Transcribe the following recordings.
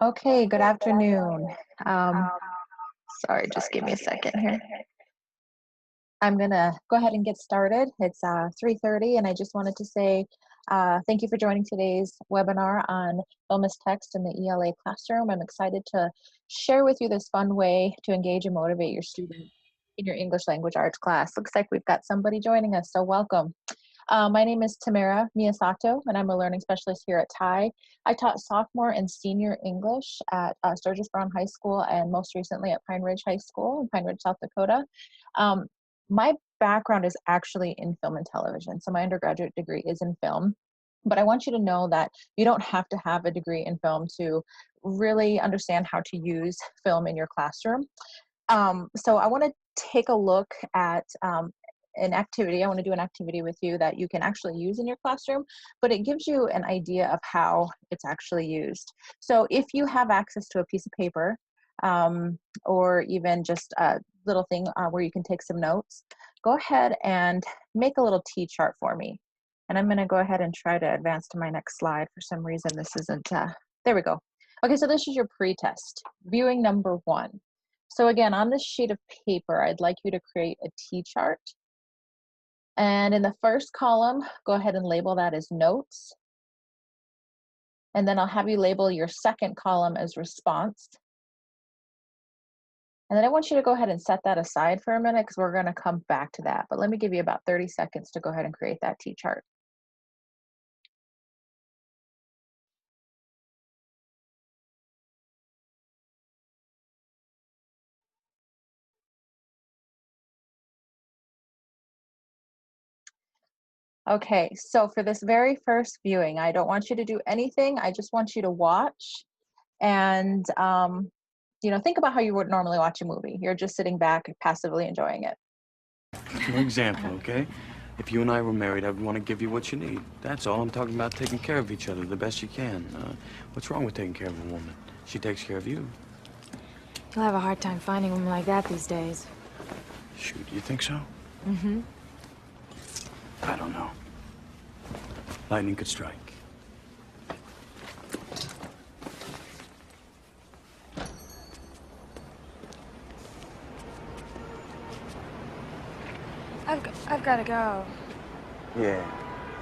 Okay, good afternoon. Um, Sorry, just give me a second here. I'm gonna go ahead and get started. It's 3:30, and I just wanted to say thank you for joining today's webinar on film as text in the ELA classroom. I'm excited to share with you this fun way to engage and motivate your students in your English language arts class. Looks like we've got somebody joining us, so welcome. My name is Tamara Miyasato, and I'm a learning specialist here at TIE. I taught sophomore and senior English at Sturgis Brown High School and most recently at Pine Ridge High School in Pine Ridge, South Dakota. Um, my background is actually in film and television, so my undergraduate degree is in film. But I want you to know that you don't have to have a degree in film to really understand how to use film in your classroom. So I want to take a look at an activity. I want to do an activity with you that you can actually use in your classroom, but it gives you an idea of how it's actually used. So if you have access to a piece of paper or even just a little thing where you can take some notes, go ahead and make a little T chart for me. And I'm going to go ahead and try to advance to my next slide. For some reason, this isn't, there we go. Okay, so this is your pre-test, viewing number 1. So again, on this sheet of paper, I'd like you to create a T chart. And in the first column, go ahead and label that as notes. And then I'll have you label your second column as response. And then I want you to go ahead and set that aside for a minute because we're going to come back to that. But let me give you about 30 seconds to go ahead and create that T chart. Okay, so for this very first viewing, I don't want you to do anything. I just want you to watch and, think about how you would normally watch a movie. You're just sitting back and passively enjoying it. For example, okay? If you and I were married, I would want to give you what you need. That's all. I'm talking about taking care of each other the best you can. What's wrong with taking care of a woman? She takes care of you. You'll have a hard time finding a woman like that these days. Shoot, you think so? Mm-hmm. I don't know. Lightning could strike. I've got to go. Yeah.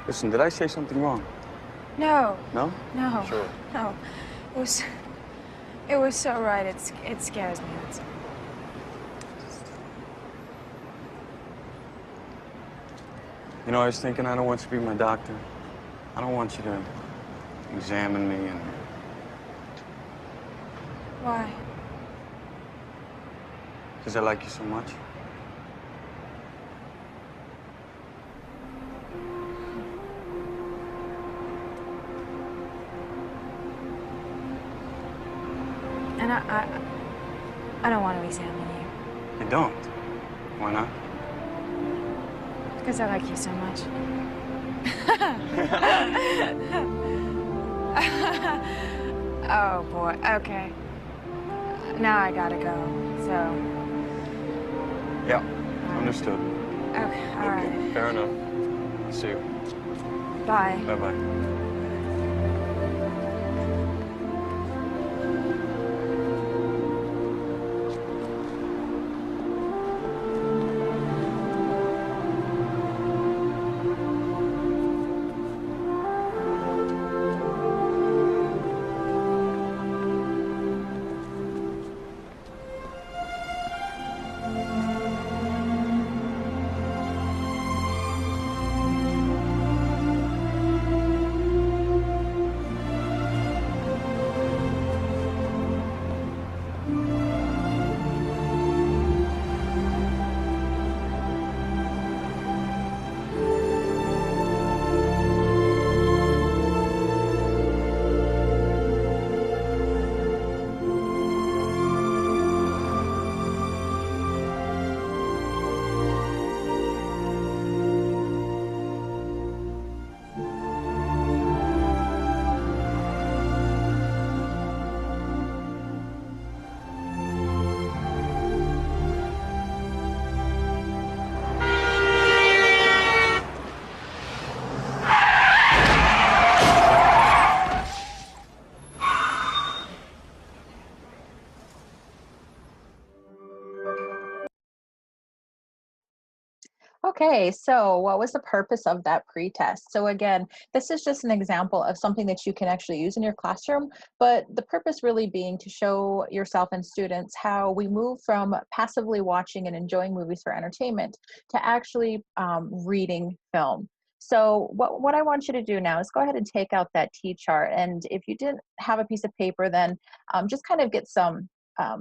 Listen, did I say something wrong? No. No? No. Sure. No. It was so right. It scares me. That's all. You know, I was thinking I don't want you to be my doctor. I don't want you to examine me and... Why? Because I like you so much. And I don't want to examine you. You don't? Why not? Because I like you so much. Oh, boy. Okay. Now I gotta go, so... Yeah, understood. Okay, all right. Fair enough. I'll see you. Bye. Bye-bye. Okay, so what was the purpose of that pretest? So again, this is just an example of something that you can actually use in your classroom, but the purpose really being to show yourself and students how we move from passively watching and enjoying movies for entertainment to actually reading film. So what I want you to do now is go ahead and take out that T chart. And if you didn't have a piece of paper, then just kind of get some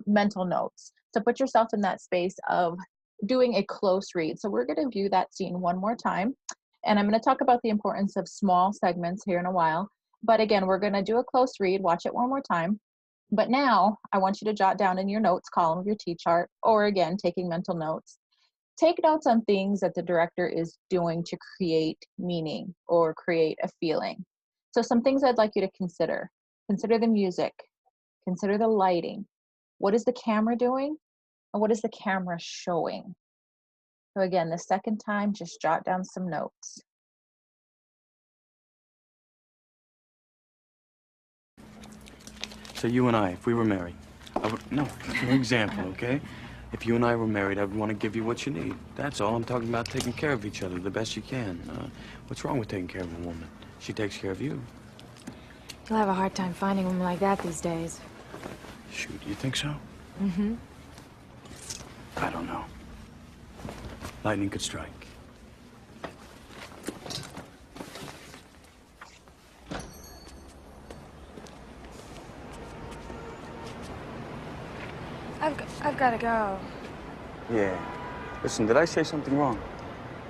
mental notes. So put yourself in that space of doing a close read. So we're going to view that scene one more time. And I'm going to talk about the importance of small segments here in a while. But again, we're going to do a close read, watch it one more time. But now I want you to jot down in your notes column of your T chart, or again, taking mental notes. Take notes on things that the director is doing to create meaning or create a feeling. So some things I'd like you to consider. Consider the music, consider the lighting. What is the camera doing? And what is the camera showing? So again, the second time, just jot down some notes. So you and I, if we were married, no, for example, okay? If you and I were married, I would want to give you what you need. That's all. I'm talking about taking care of each other the best you can. What's wrong with taking care of a woman? She takes care of you. You'll have a hard time finding a woman like that these days. Shoot, you think so? Mm-hmm. I don't know. Lightning could strike. I've got to go. Yeah. Listen, did I say something wrong?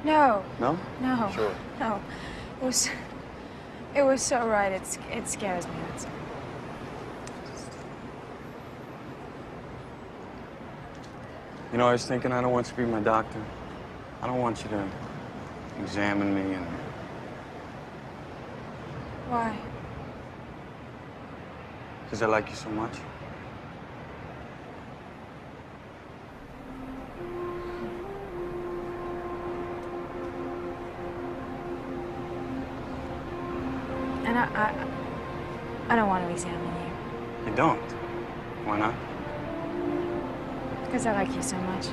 No. No? No. Sure. No. It was so right. It scares me. That's all. You know, I was thinking I don't want you to be my doctor. I don't want you to examine me and... Why? Because I like you so much. And I don't want to examine you. You don't? Why not? Because I like you so much.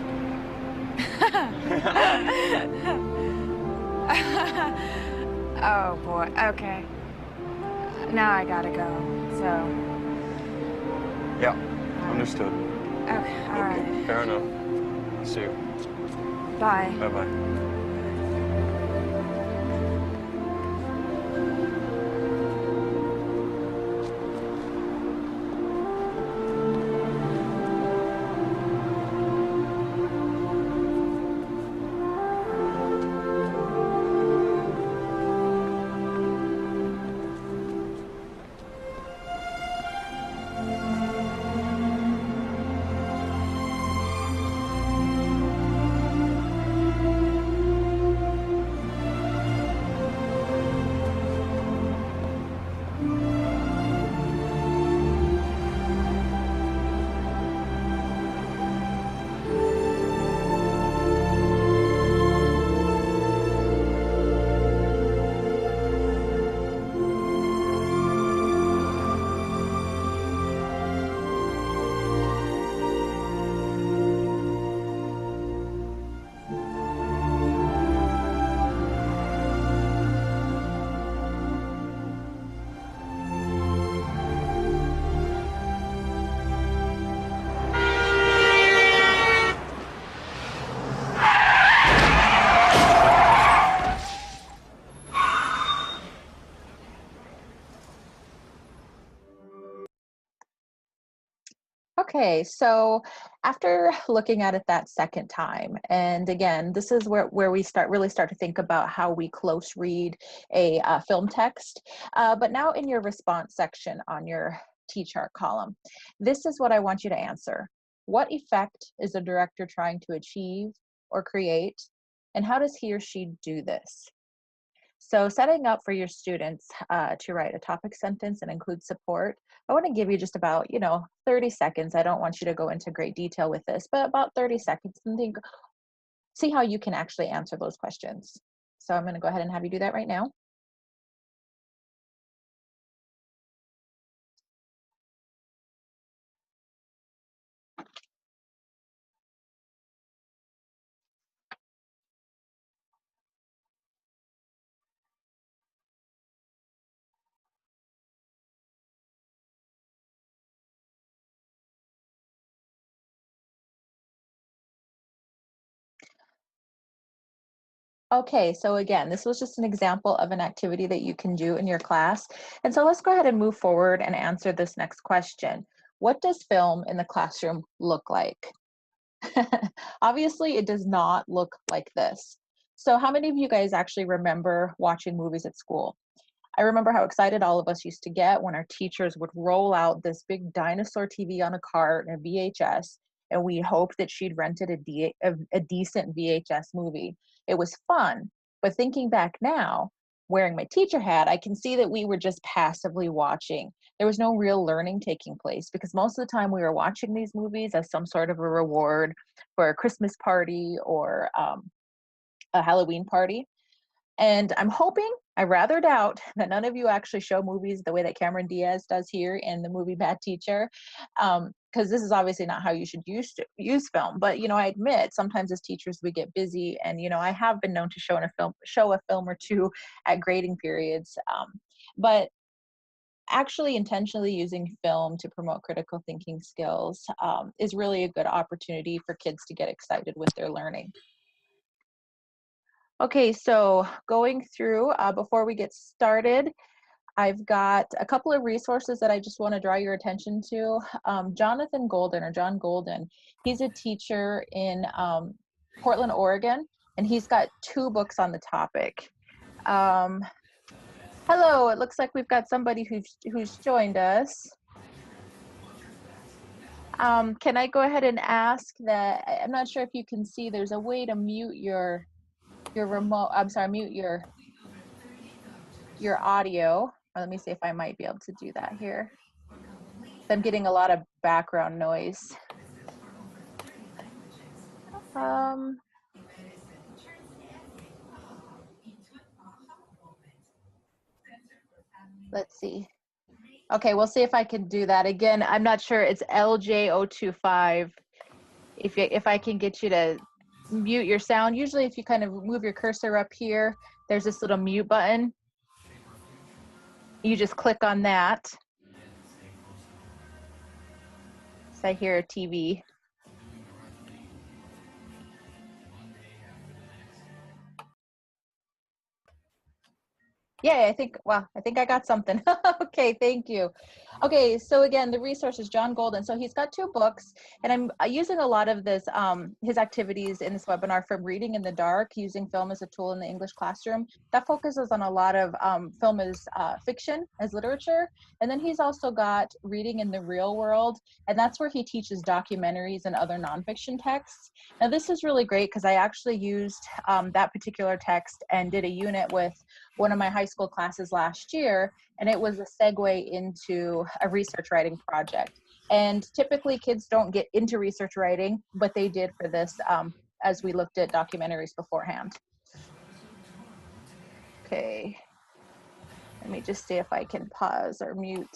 Oh, boy. Okay. Now I gotta go, so... Yeah, understood. Okay, all right. Fair enough. I'll see you. Bye. Bye-bye. Okay, so after looking at it that second time, and again, this is where we really start to think about how we close read a film text. But now in your response section on your T-chart column, this is what I want you to answer. What effect is the director trying to achieve or create, and how does he or she do this? So setting up for your students to write a topic sentence and include support, I want to give you just about, 30 seconds. I don't want you to go into great detail with this, but about 30 seconds and see how you can actually answer those questions. So I'm going to go ahead and have you do that right now. Okay, so again, this was just an example of an activity that you can do in your class. And so let's go ahead and move forward and answer this next question. What does film in the classroom look like? Obviously, it does not look like this. So how many of you guys actually remember watching movies at school? I remember how excited all of us used to get when our teachers would roll out this big dinosaur TV on a cart and a VHS, and we hoped that she'd rented a decent VHS movie. It was fun, but thinking back now, wearing my teacher hat, I can see that we were just passively watching. There was no real learning taking place because most of the time we were watching these movies as some sort of a reward for a Christmas party or a Halloween party. And I'm hoping, I rather doubt, that none of you actually show movies the way that Cameron Diaz does here in the movie Bad Teacher, because this is obviously not how you should use film. But I admit sometimes as teachers we get busy, and I have been known to show a film or two at grading periods. But actually intentionally using film to promote critical thinking skills is really a good opportunity for kids to get excited with their learning. Okay, so going through, before we get started, I've got a couple of resources that I just want to draw your attention to. Jonathan Golden, or John Golden, he's a teacher in Portland, Oregon, and he's got 2 books on the topic. Hello, it looks like we've got somebody who's joined us. Can I go ahead and ask that, I'm not sure if you can see, there's a way to mute your remote, I'm sorry, mute your audio. Let me see if I might be able to do that here. I'm getting a lot of background noise. Let's see. Okay, we'll see if I can do that. Again, I'm not sure. It's LJ025. If I can get you to mute your sound, usually if you kind of move your cursor up here, there's this little mute button. You just click on that. So I hear a TV. Yeah, I think I got something. Okay, thank you. Okay, so again, the resources, John Golden. So he's got 2 books, and I'm using a lot of this, his activities in this webinar, from Reading in the Dark, using film as a tool in the English classroom. That focuses on a lot of film as fiction, as literature. And then he's also got Reading in the Real World, and that's where he teaches documentaries and other nonfiction texts. Now this is really great because I actually used that particular text and did a unit with one of my high school classes last year, and it was a segue into a research writing project. And typically kids don't get into research writing, but they did for this as we looked at documentaries beforehand. Okay, let me just see if I can pause or mute.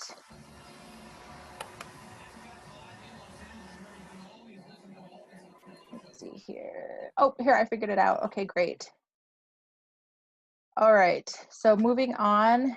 Let's see here. Oh, here, I figured it out. Okay, great. All right, so moving on.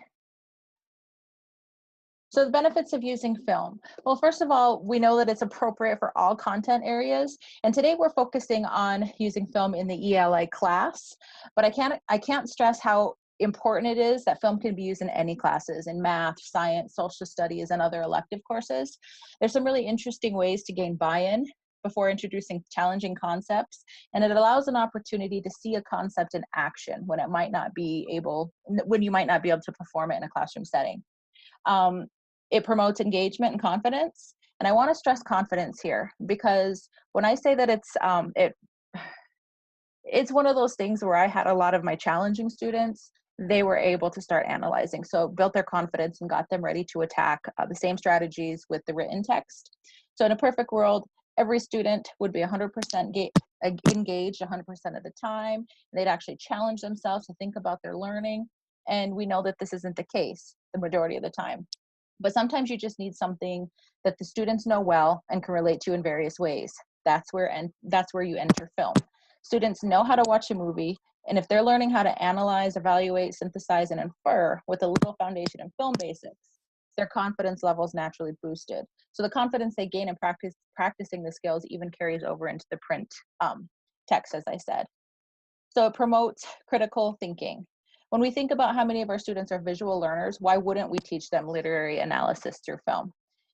So the benefits of using film. Well, first of all, we know that it's appropriate for all content areas. And today we're focusing on using film in the ELA class, but I can't stress how important it is that film can be used in any classes, in math, science, social studies, and other elective courses. There's some really interesting ways to gain buy-in before introducing challenging concepts, and it allows an opportunity to see a concept in action when you might not be able to perform it in a classroom setting. It promotes engagement and confidence. And I want to stress confidence here, because when I say that it's one of those things where I had a lot of my challenging students, they were able to start analyzing. So it built their confidence and got them ready to attack the same strategies with the written text. So in a perfect world, every student would be 100% engaged 100% of the time. They'd actually challenge themselves to think about their learning. And we know that this isn't the case the majority of the time. But sometimes you just need something that the students know well and can relate to in various ways. That's where you enter film. Students know how to watch a movie, and if they're learning how to analyze, evaluate, synthesize, and infer with a little foundation in film basics, their confidence levels naturally boosted. So the confidence they gain in practicing the skills even carries over into the print text, as I said. So it promotes critical thinking. When we think about how many of our students are visual learners, why wouldn't we teach them literary analysis through film?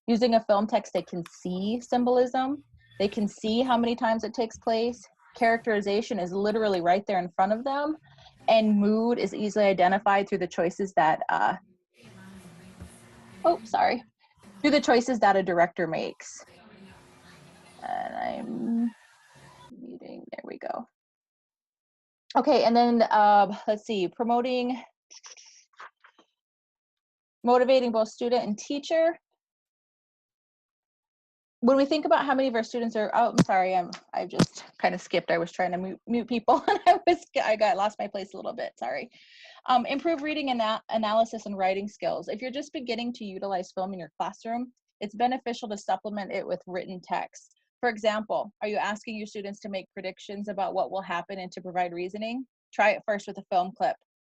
Using a film text, they can see symbolism, they can see how many times it takes place. Characterization is literally right there in front of them, and mood is easily identified through the choices that, through the choices that a director makes. And I'm muting, there we go. Okay, and then let's see, motivating both student and teacher. When we think about how many of our students are, oh, I'm sorry, I just kind of skipped. I was trying to mute people and I lost my place a little bit, sorry. Improve reading and analysis and writing skills. If you're just beginning to utilize film in your classroom, it's beneficial to supplement it with written text. For example, are you asking your students to make predictions about what will happen and to provide reasoning? Try it first with a film clip.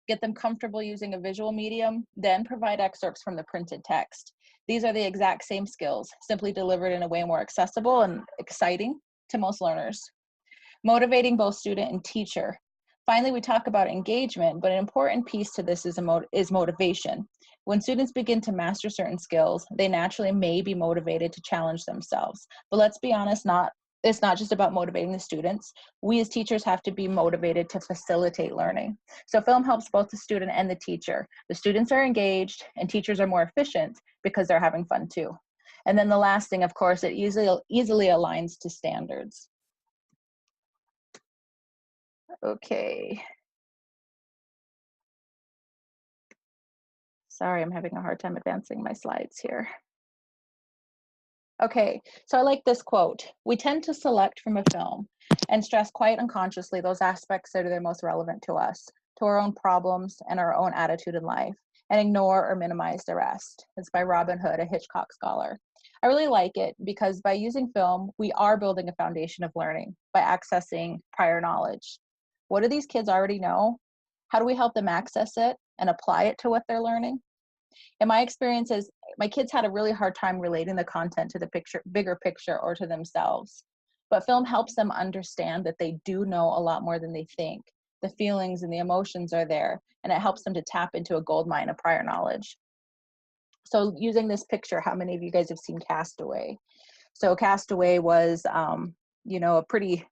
Get them comfortable using a visual medium, then provide excerpts from the printed text. These are the exact same skills, simply delivered in a way more accessible and exciting to most learners. Motivating both student and teacher. Finally, we talk about engagement, but an important piece to this is motivation. When students begin to master certain skills, they naturally may be motivated to challenge themselves. But let's be honest, it's not just about motivating the students. We as teachers have to be motivated to facilitate learning. So film helps both the student and the teacher. The students are engaged and teachers are more efficient because they're having fun too. And then the last thing, of course, it easily aligns to standards. Okay. Sorry, I'm having a hard time advancing my slides here. Okay, so I like this quote. We tend to select from a film and stress quite unconsciously those aspects that are the most relevant to us, to our own problems and our own attitude in life, and ignore or minimize the rest. It's by Robin Hood, a Hitchcock scholar. I really like it because by using film, we are building a foundation of learning by accessing prior knowledge. What do these kids already know? How do we help them access it and apply it to what they're learning? In my experiences, my kids had a really hard time relating the content to the bigger picture or to themselves. But film helps them understand that they do know a lot more than they think. The feelings and the emotions are there, and it helps them to tap into a gold mine of prior knowledge. So using this picture, how many of you guys have seen Castaway? So Castaway was, a pretty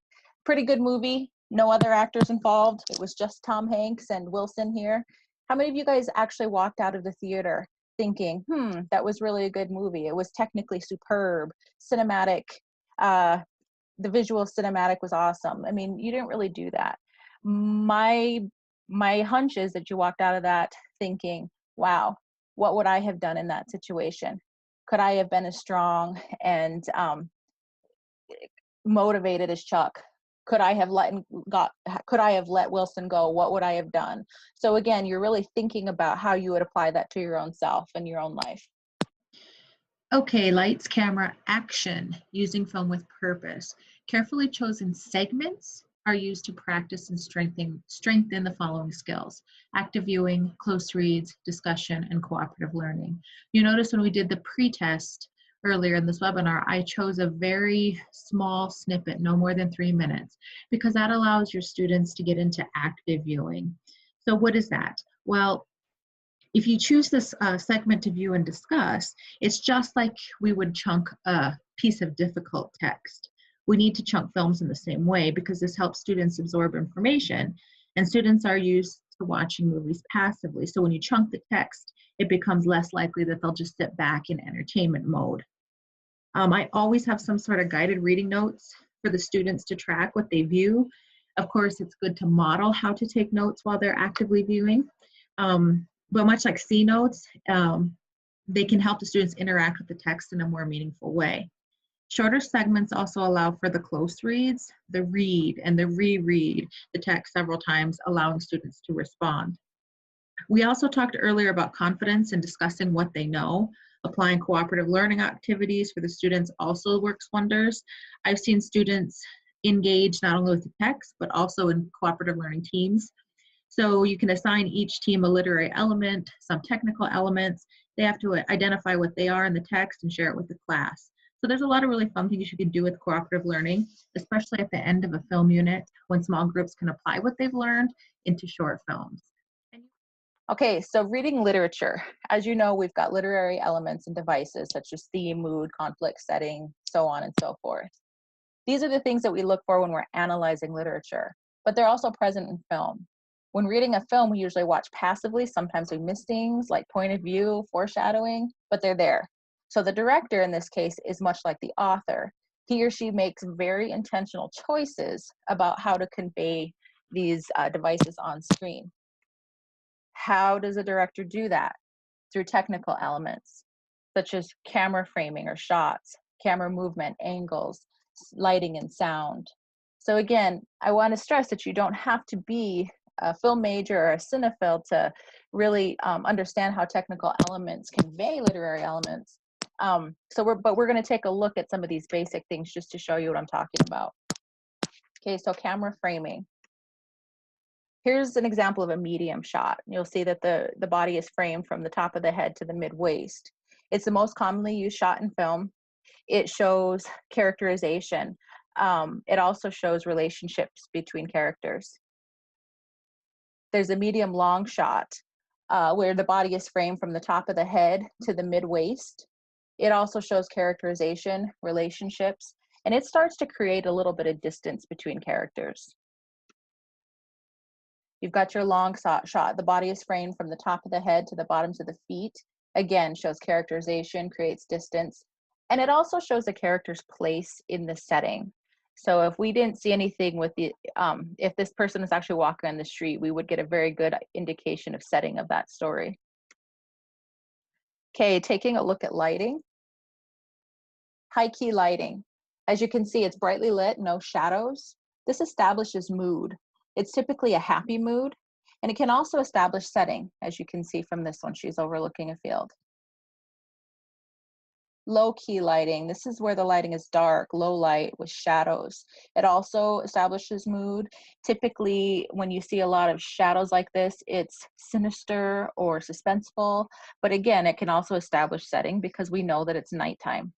good movie. No other actors involved. It was just Tom Hanks and Wilson here. How many of you guys actually walked out of the theater thinking, that was really a good movie? It was technically superb, cinematic. The visual cinematic was awesome. I mean, you didn't really do that. My hunch is that you walked out of that thinking, wow, what would I have done in that situation? Could I have been as strong and motivated as Chuck? Could I have let Wilson go? What would I have done? So again, you're really thinking about how you would apply that to your own self and your own life. Okay, lights, camera, action, using film with purpose. Carefully chosen segments are used to practice and strengthen the following skills: active viewing, close reads, discussion, and cooperative learning. You notice when we did the pre-test earlier in this webinar, I chose a very small snippet, no more than 3 minutes, because that allows your students to get into active viewing. So what is that? Well, if you choose this segment to view and discuss, it's just like we would chunk a piece of difficult text. We need to chunk films in the same way because this helps students absorb information, and students are used to watching movies passively. So when you chunk the text, it becomes less likely that they'll just sit back in entertainment mode. I always have some sort of guided reading notes for the students to track what they view. Of course, it's good to model how to take notes while they're actively viewing. But much like C notes, they can help the students interact with the text in a more meaningful way. Shorter segments also allow for the close reads, the read, and the reread the text several times, allowing students to respond. We also talked earlier about confidence and discussing what they know. Applying cooperative learning activities for the students also works wonders. I've seen students engage not only with the text, but also in cooperative learning teams. So you can assign each team a literary element, some technical elements. They have to identify what they are in the text and share it with the class. So there's a lot of really fun things you can do with cooperative learning, especially at the end of a film unit when small groups can apply what they've learned into short films. Okay, so reading literature. As you know, we've got literary elements and devices such as theme, mood, conflict, setting, so on and so forth. These are the things that we look for when we're analyzing literature, but they're also present in film. When reading a film, we usually watch passively. Sometimes we miss things like point of view, foreshadowing, but they're there. So the director in this case is much like the author. He or she makes very intentional choices about how to convey these devices on screen. How does a director do that? Through technical elements, such as camera framing or shots, camera movement, angles, lighting, and sound. So again, I want to stress that you don't have to be a film major or a cinephile to really understand how technical elements convey literary elements. But we're going to take a look at some of these basic things just to show you what I'm talking about. Okay, so camera framing. Here's an example of a medium shot. You'll see that the body is framed from the top of the head to the mid-waist. It's the most commonly used shot in film. It shows characterization. It also shows relationships between characters. There's a medium long shot where the body is framed from the top of the head to the mid-waist. It also shows characterization, relationships, and it starts to create a little bit of distance between characters. You've got your long shot. The body is framed from the top of the head to the bottoms of the feet. Again, shows characterization, creates distance, and it also shows the character's place in the setting. So if we didn't see anything with the, if this person is actually walking on the street, we would get a very good indication of setting of that story. Okay, taking a look at lighting. High key lighting. As you can see, it's brightly lit, no shadows. This establishes mood. It's typically a happy mood, and it can also establish setting, as you can see from this one. She's overlooking a field. Low key lighting. This is where the lighting is dark, low light with shadows. It also establishes mood. Typically, when you see a lot of shadows like this, it's sinister or suspenseful. But again, it can also establish setting because we know that it's nighttime.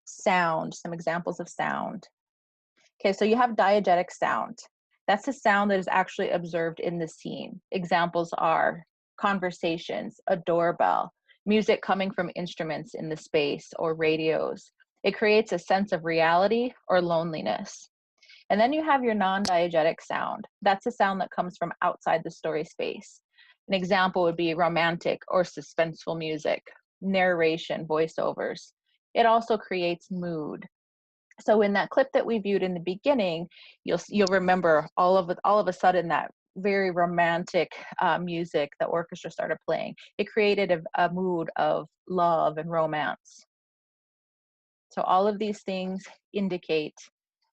Sound, some examples of sound. Okay, so you have diegetic sound. That's a sound that is actually observed in the scene. Examples are conversations, a doorbell, music coming from instruments in the space or radios. It creates a sense of reality or loneliness. And then you have your non-diegetic sound. That's a sound that comes from outside the story space. An example would be romantic or suspenseful music, narration, voiceovers. It also creates mood. So in that clip that we viewed in the beginning, you'll remember all of a sudden that very romantic music the orchestra started playing. It created a mood of love and romance. So all of these things indicate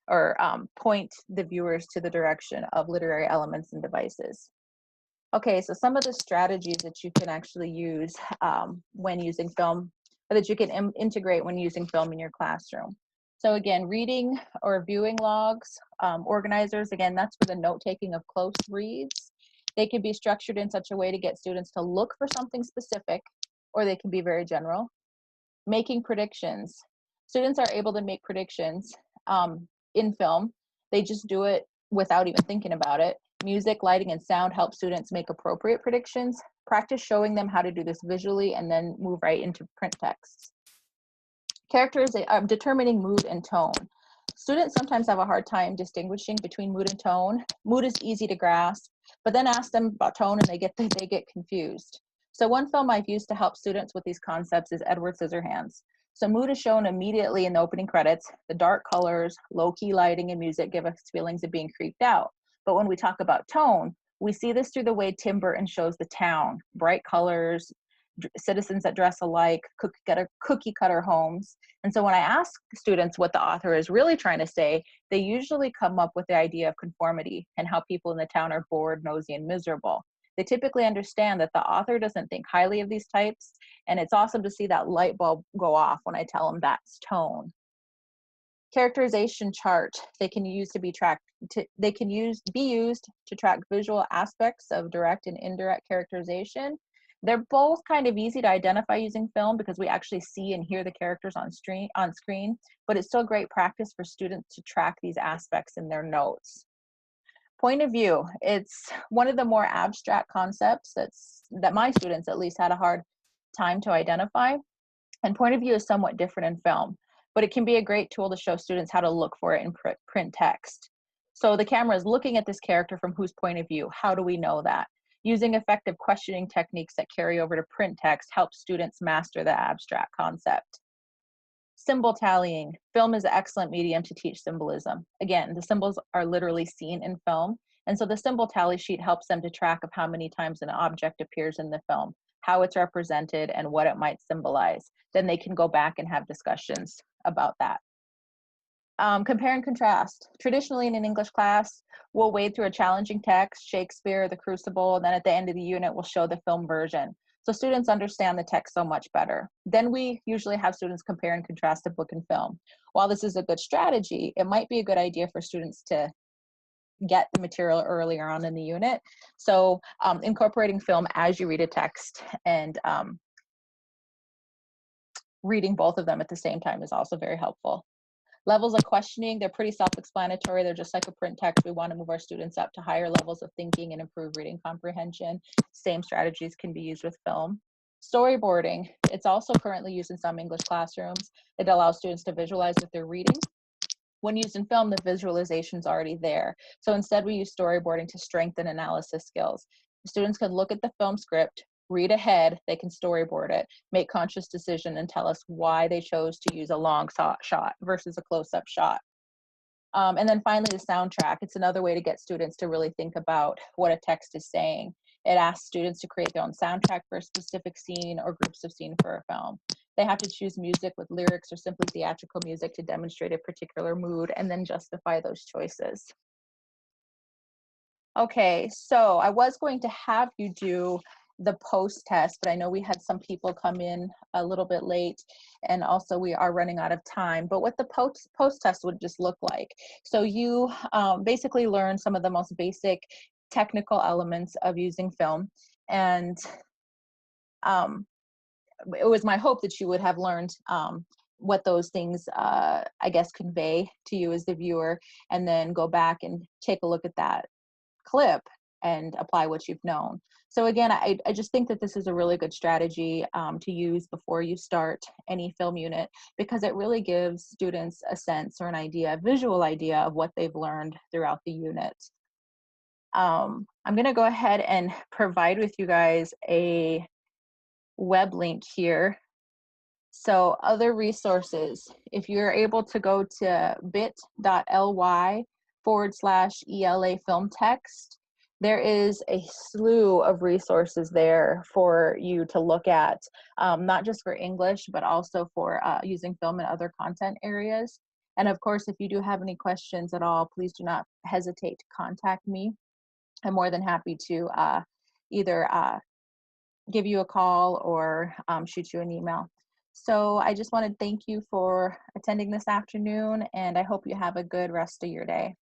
or point the viewers to the direction of literary elements and devices. Okay, so some of the strategies that you can actually use when using film, or that you can integrate when using film in your classroom. So again, reading or viewing logs, organizers, again, that's for the note-taking of close reads. They can be structured in such a way to get students to look for something specific, or they can be very general. Making predictions. Students are able to make predictions in film. They just do it without even thinking about it. Music, lighting, and sound help students make appropriate predictions. Practice showing them how to do this visually and then move right into print texts. Determining mood and tone. Students sometimes have a hard time distinguishing between mood and tone. Mood is easy to grasp, but then ask them about tone and they get confused. So one film I've used to help students with these concepts is Edward Scissorhands. So mood is shown immediately in the opening credits. The dark colors, low-key lighting, and music give us feelings of being creeped out. But when we talk about tone, we see this through the way Tim Burton shows the town. Bright colors, citizens that dress alike, cookie cutter homes. And so when I ask students what the author is really trying to say, they usually come up with the idea of conformity and how people in the town are bored, nosy, and miserable. They typically understand that the author doesn't think highly of these types, and it's awesome to see that light bulb go off when I tell them that's tone. Characterization chart. They can use to be tracked. They can be used to track visual aspects of direct and indirect characterization. They're both kind of easy to identify using film because we actually see and hear the characters on screen, but it's still great practice for students to track these aspects in their notes. Point of view, it's one of the more abstract concepts that my students at least had a hard time to identify. And point of view is somewhat different in film, but it can be a great tool to show students how to look for it in print text. So the camera is looking at this character from whose point of view? How do we know that? Using effective questioning techniques that carry over to print text helps students master the abstract concept. Symbol tallying. Film is an excellent medium to teach symbolism. Again, the symbols are literally seen in film, and so the symbol tally sheet helps them to track of how many times an object appears in the film, how it's represented, and what it might symbolize. Then they can go back and have discussions about that. Compare and contrast. Traditionally in an English class, we'll wade through a challenging text, Shakespeare, The Crucible, and then at the end of the unit, we'll show the film version. So students understand the text so much better. Then we usually have students compare and contrast the book and film. While this is a good strategy, it might be a good idea for students to get the material earlier on in the unit. So incorporating film as you read a text and reading both of them at the same time is also very helpful. Levels of questioning, they're pretty self-explanatory. They're just like a print text. We want to move our students up to higher levels of thinking and improve reading comprehension. Same strategies can be used with film. Storyboarding, it's also currently used in some English classrooms. It allows students to visualize what they're reading. When used in film, the visualization's already there. So instead we use storyboarding to strengthen analysis skills. Students can look at the film script, read ahead, they can storyboard it, make conscious decision, and tell us why they chose to use a long shot versus a close-up shot. And then finally, the soundtrack. It's another way to get students to really think about what a text is saying. It asks students to create their own soundtrack for a specific scene or groups of scenes for a film. They have to choose music with lyrics or simply theatrical music to demonstrate a particular mood and then justify those choices. Okay, so I was going to have you do the post test, but I know we had some people come in a little bit late, and also we are running out of time. But what the post test would just look like. So you basically learn some of the most basic technical elements of using film, and it was my hope that you would have learned what those things, I guess, convey to you as the viewer, and then go back and take a look at that clip and apply what you've known. So again, I just think that this is a really good strategy to use before you start any film unit, because it really gives students a sense or an idea, a visual idea of what they've learned throughout the unit. I'm gonna go ahead and provide with you guys a web link here. So other resources, if you're able to go to bit.ly/ELA film text, there is a slew of resources there for you to look at, not just for English, but also for using film in other content areas. And of course, if you do have any questions at all, please do not hesitate to contact me. I'm more than happy to either give you a call or shoot you an email. So I just want to thank you for attending this afternoon, and I hope you have a good rest of your day.